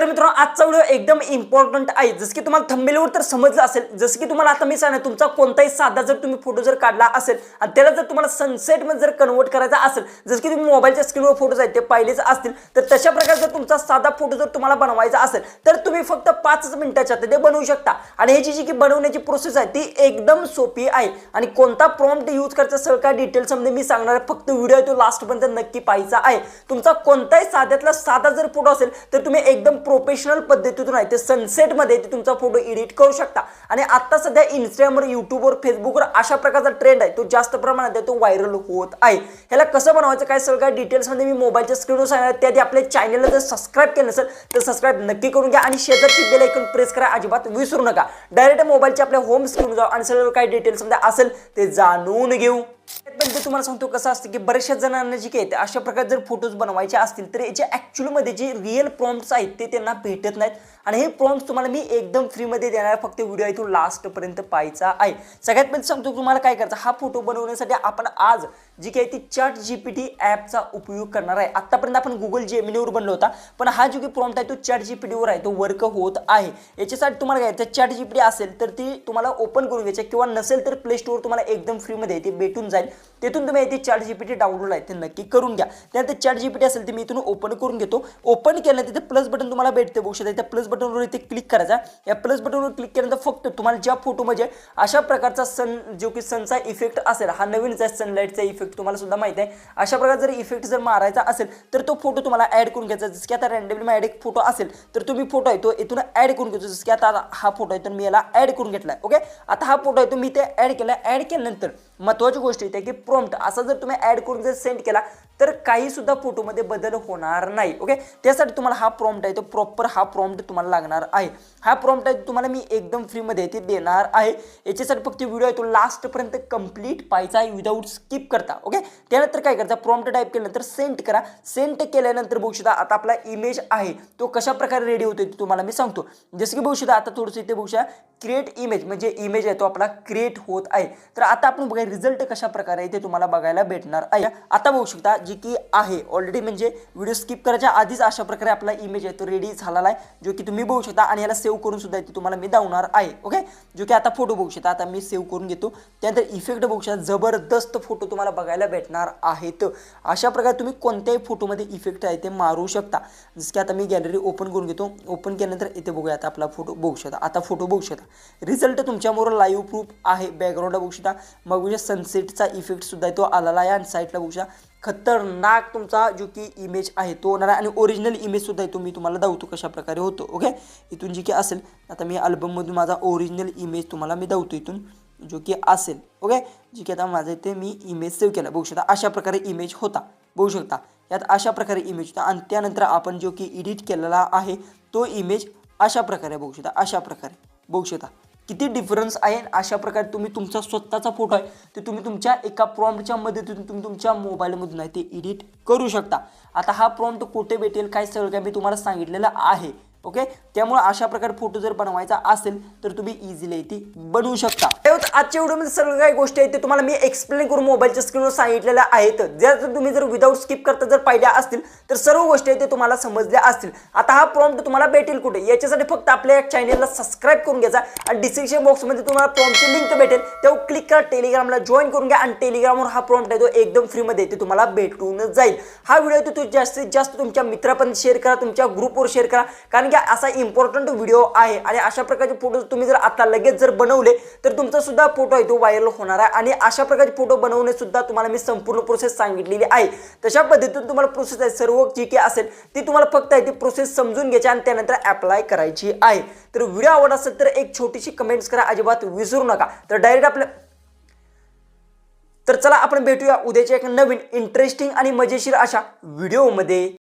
तर मित्रांनो आजचा व्हिडिओ एकदम इम्पॉर्टंट आहे। जसं की तुम्हाला थंबनेलवर तर समजलं असेल, जसं की तुम्हाला आता मी सांगणार तुमचा कोणताही साधा जर तुम्ही फोटो जर काढला असेल आणि त्याला जर तुम्हाला सनसेट मध्ये जर कन्वर्ट करायचा असेल, जसं की तुम्ही मोबाईलच्या स्क्रीनवर फोटोज आहेत ते पाहिलेच असतील, तर तशा प्रकारे जर तुमचा साधा फोटो जर तुम्हाला बनवायचा असेल तर तुम्ही फक्त 5 मिनिटाच्या आत ते बनवू शकता। आणि ह्याची जी की बनवण्याची प्रोसेस आहे ती एकदम सोपी आहे आणि कोणता प्रॉम्प्ट यूज करायचा सगळं काय डिटेल्स मध्ये मी सांगणार आहे। फक्त व्हिडिओ तो लास्ट पर्यंत नक्की पाहायचा आहे। तुमचा कोणताही साध्यातला साधा जर फोटो असेल तर तुम्ही एकदम प्रोफेशनल पद्धतीतून आहे ते सनसेट मध्ये तुमचा फोटो एडिट करू शकता। आणि आता सध्या इंस्टाग्रामवर, युट्यूबवर, फेसबुकवर अशा प्रकारचा ट्रेंड आहे तो जास्त प्रमाणात तो व्हायरल होत आहे। ह्याला कसं बनवायचं काय सगळं डिटेल्स मध्ये मी मोबाईलच्या स्क्रीनवर सांगणार आहे। त्याआधी आपल्या चॅनलला जर सबस्क्राइब केलं नसेल तर सबस्क्राइब नक्की करून घ्या आणि शेजारची बेल आयकॉन प्रेस करा अजिबात विसरू नका। डायरेक्ट मोबाईलच्या आपल्या होम स्क्रीनवर जाऊ आणि सगळं काय डिटेल्स मध्ये असेल ते जाणून घेऊ। पण ते तुम्हाला सांगतो कसं असतं की बऱ्याचशा जणांना जी काय अशा प्रकारे जर फोटोज बनवायचे असतील तर याचे ऍक्च्युअली मध्ये जे रिअल प्रॉम्प्ट्स आहेत ते त्यांना भेटत नाहीत आणि हे प्रॉम्प्ट्स तुम्हाला मी एकदम फ्री मध्ये देणार आहे। फक्त व्हिडिओ इथून लास्ट पर्यंत पाहायचा आहे। सगळ्यात पहिले सांगतो तुम्हाला काय करायचं, हा फोटो बनवण्यासाठी आपण आज जी काही ती ChatGPT ॲपचा उपयोग करणार आहे। आतापर्यंत आपण Google जेमिनीवर बनलो होता, पण हा जो की प्रॉम्प्ट आहे तो ChatGPT वर आहे, तो वर्क होत आहे। याच्यासाठी तुम्हाला काय ChatGPT असेल तर ती तुम्हाला ओपन करून घ्यायची किंवा नसेल तर प्ले स्टोअर तुम्हाला एकदम फ्री मध्ये ते भेटून जाईल। तेथून तुम्ही इथे ChatGPT डाउनलोड आहे ते नक्की करून घ्या। त्यानंतर ChatGPT असेल ते मी इथून ओपन करून घेतो। ओपन केल्यानंतर तिथे प्लस बटन तुम्हाला भेटते बघू शकता। त्या प्लस बटनवर इथे क्लिक करायचा। या प्लस बटनवर क्लिक केल्यानंतर फक्त तुम्हाला ज्या फोटो म्हणजे अशा प्रकारचा सन जो की सनचा इफेक्ट असेल, हा नवीनच आहे सनलाइटचा इफेक्ट तुम्हाला सुद्धा माहिती आहे। अशा प्रकारे जर इफेक्ट जर मारायचा असेल तर तो फोटो तुम्हाला ऍड करून घ्यायचा। जसं की आता रँडमली माझ्याकडे एक फोटो असेल तर तुम्ही फोटो आहे तो इथून ऍड करून घ्यायचा। जसं की आता हा फोटो आहे तर मी याला ऍड करून घेतलाय। ओके, आता हा फोटो आहे तो मी ते ऍड केला। ऍड केल्यानंतर महत्त्वाची गोष्ट येते की प्रॉम्प्ट असा जर तुम्ही ऍड करून जर सेंड केला तर काही सुद्धा फोटोमध्ये बदल होणार नाही। ओके, त्यासाठी तुम्हाला हा प्रॉम्प्ट आहे तो प्रॉपर हा प्रॉम्प्ट तुम्हाला लागणार आहे। हा प्रॉम्प्ट आहे तुम्हाला मी एकदम फ्री मध्ये ते देणार आहे। याच्यासाठी फक्त व्हिडिओ आहे तो लास्ट पर्यंत कंप्लीट पाहायचा आहे विदाऊट स्किप करता। ओके, त्यानंतर काय करायचं, प्रॉम्प्ट टाइप केल्यानंतर सेंड करा। सेंड केल्यानंतर बघू शकता आता आपला इमेज आहे तो कशा प्रकारे रेडी होतोय ते तुम्हाला मी सांगतो। जसं की बघू शकता आता थोडंसं इथे बघू शकता क्रिएट इमेज म्हणजे इमेज आहे तो आपला क्रिएट होत आहे। तर आता आपण बघा रिझल्ट कशा प्रकारे आहे ते तुम्हाला बघायला भेटणार आहे। आता बघू शकता जी की आहे ऑलरेडी म्हणजे व्हिडिओ स्किप करायच्या आधीच अशा प्रकारे आपला इमेज आहे तो रेडी झालेला आहे, जो की तुम्ही बघू शकता आणि याला सेव्ह करून सुद्धा ते तुम्हाला मी दावणार आहे। ओके, जो की आता फोटो बघू शकता आता मी सेव्ह करून घेतो। त्यानंतर इफेक्ट बघू शकता जबरदस्त फोटो तुम्हाला बघायला भेटणार आहेत। अशा प्रकारे तुम्ही कोणत्याही फोटोमध्ये इफेक्ट आहे ते मारू शकता। जसं की आता मी गॅलरी ओपन करून घेतो। ओपन केल्यानंतर इथे बघूया आता आपला फोटो बघू शकता। आता फोटो बघू शकता रिझल्ट तुमच्याबरोबर लाईव्ह प्रूफ आहे। बॅकग्राऊंडला बघू शकता मग म्हणजे सनसेटचा इफेक्ट सुद्धा तो आलेला आहे आणि साईडला बघू शकता खतरनाक तुमचा जो की इमेज आहे तो होणार आहे आणि ओरिजिनल इमेज सुद्धा तो मी तुम्हाला दावतो कशा प्रकारे होतो। ओके, इथून जी की असेल आता मी अल्बममधून माझा ओरिजिनल इमेज तुम्हाला मी दावतो इथून जो की असेल। ओके, जी की आता माझं इथे मी इमेज सेव्ह केला बघू शकता अशा प्रकारे इमेज होता बघू शकता। यात अशा प्रकारे इमेज होता आणि त्यानंतर आपण जो की एडिट केलेला आहे तो इमेज अशा प्रकारे बघू शकता। अशा प्रकारे बघू शकता किती डिफरन्स आहे। अशा प्रकारे तुम्ही तुमचा स्वतःचा फोटो आहे ते तुम्ही तुमच्या एका प्रॉम्प्टच्या मदतीतून तुम्ही तुमच्या मोबाईलमधून आहे ते एडिट करू शकता। आता हा प्रॉम्प्ट कुठे भेटेल काय सगळं काय मी तुम्हाला सांगितलेलं आहे। ओके, त्यामुळे अशा प्रकारे फोटो जर बनवायचा असेल तर तुम्ही इझिली ती बनवू शकता। आजच्या व्हिडिओमध्ये सर्व काही गोष्टी आहेत ते तुम्हाला मी एक्सप्लेन करून मोबाईलच्या स्क्रीनवर सांगितलेल्या आहेत। जर तुम्ही जर विदाऊट स्किप करता जर पाहिल्या असतील तर सर्व गोष्टी आहेत ते तुम्हाला समजल्या असतील। आता हा प्रॉम्प्ट तुम्हाला भेटेल कुठे, याच्यासाठी फक्त आपल्या चॅनलला सबस्क्राइब करून घ्यायचा आणि डिस्क्रिप्शन बॉक्समध्ये तुम्हाला प्रॉम्प्टची लिंक भेटेल, तेव्हा क्लिक करा, टेलिग्रामला जॉईन करून घ्या आणि टेलिग्रामवर हा प्रॉम्प्ट आहे तो एकदम फ्री मध्ये ते तुम्हाला भेटून जाईल। हा व्हिडिओ तो जास्तीत जास्त तुमच्या मित्रांपर्यंत शेअर करा, तुमच्या ग्रुपवर शेअर करा, कारण की असा इम्पॉर्टंट व्हिडिओ आहे आणि अशा प्रकारचे फोटो तुम्ही जर आता लगेच जर बनवले तर तुमचा सुद्धा फोटो आहे तो व्हायरल होणार आहे। आणि अशा प्रकारचे फोटो बनवणे सुद्धा तुम्हाला मी संपूर्ण प्रोसेस सांगितलेली आहे। तशा पद्धतीने तुम्हाला प्रोसेस आहे सर्व जी की असेल ती तुम्हाला फक्त आहे ती प्रोसेस समजून घ्यायची आणि त्यानंतर अप्लाय करायची आहे। तर व्हिडिओ आवडला असेल तर एक छोटीशी कमेंट्स करा अजिबात विसरू नका। तर डायरेक्ट आपल्या तर चला आपण भेटूया उद्याच्या एक नवीन इंटरेस्टिंग आणि मजेशीर अशा व्हिडिओमध्ये।